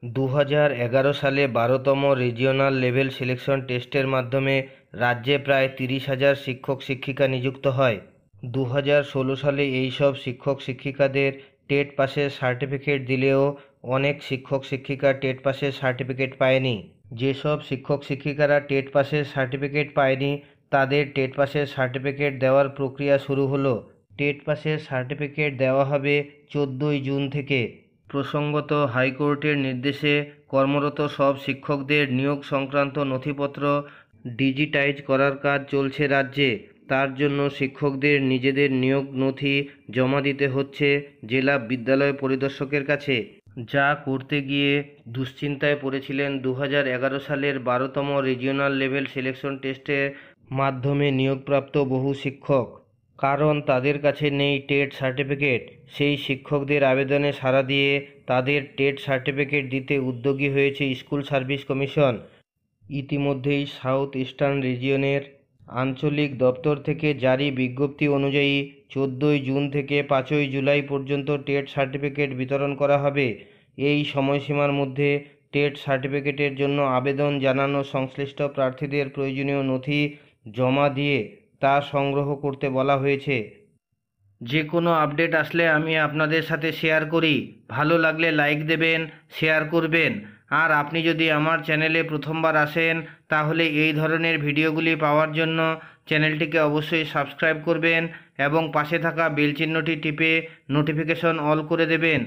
2011 সালে 12তম regional level selection টেস্টের মাধ্যমে রাজ্যে প্রায় 30,000 শিক্ষক শিক্ষিকা নিযুক্ত হয়। 2016 সালে এই সব শিক্ষক শিক্ষিকাদের টেট পাসের সার্টিফিকেট দিলেও অনেক শিক্ষক শিক্ষিকা টেট পাসের সার্টিফিকেট পায়নি। যেসব শিক্ষক শিক্ষিকারা টেট পাসের সার্টিফিকেট পায়নি তাদের টেট পাসের সার্টিফিকেট দেওয়ার প্রক্রিয়া শুরু হলো। টেট পাসের সার্টিফিকেট দেওয়া হবে 14ই জুন থেকে। প্রসঙ্গত, হাইকোর্টের নির্দেশে কর্মরত সব শিক্ষকদের নিয়োগ সংক্রান্ত নথিপত্র ডিজিটাইজ করার কাজ চলছে রাজ্যে। তার জন্য শিক্ষকদের নিজেদের নিয়োগ নথি জমা দিতে হচ্ছে জেলা বিদ্যালয় পরিদর্শকের কাছে, যা করতে গিয়ে দুশ্চিন্তায় পড়েছিলেন 2011 সালের 12তম রিজিওনাল লেভেল সিলেকশন টেস্টের মাধ্যমে নিয়োগপ্রাপ্ত বহু শিক্ষক। কারণ তাদের কাছে নেই টেট সার্টিফিকেট। সেই শিক্ষকদের আবেদনে সাড়া দিয়ে তাদের টেট সার্টিফিকেট দিতে উদ্যোগী হয়েছে স্কুল সার্ভিস কমিশন। ইতিমধ্যেই সাউথ ইস্টার্ন রিজিয়নের আঞ্চলিক দপ্তর থেকে জারি বিজ্ঞপ্তি অনুযায়ী 14ই জুন থেকে 5ই জুলাই পর্যন্ত টেট সার্টিফিকেট বিতরণ করা হবে। এই সময়সীমার মধ্যে টেট সার্টিফিকেটের জন্য আবেদন জানানো সংশ্লিষ্ট প্রার্থীদের প্রয়োজনীয় নথি জমা দিয়ে তা সংগ্রহ করতে বলা হয়েছে। যে কোনো আপডেট আসলে আমি আপনাদের সাথে শেয়ার করি। ভালো লাগলে লাইক দেবেন, শেয়ার করবেন। আর আপনি যদি আমার চ্যানেলে প্রথমবার আসেন তাহলে এই ধরনের ভিডিওগুলি পাওয়ার জন্য চ্যানেলটিকে অবশ্যই সাবস্ক্রাইব করবেন এবং পাশে থাকা বেল চিহ্নটি টিপে নোটিফিকেশন অল করে দেবেন।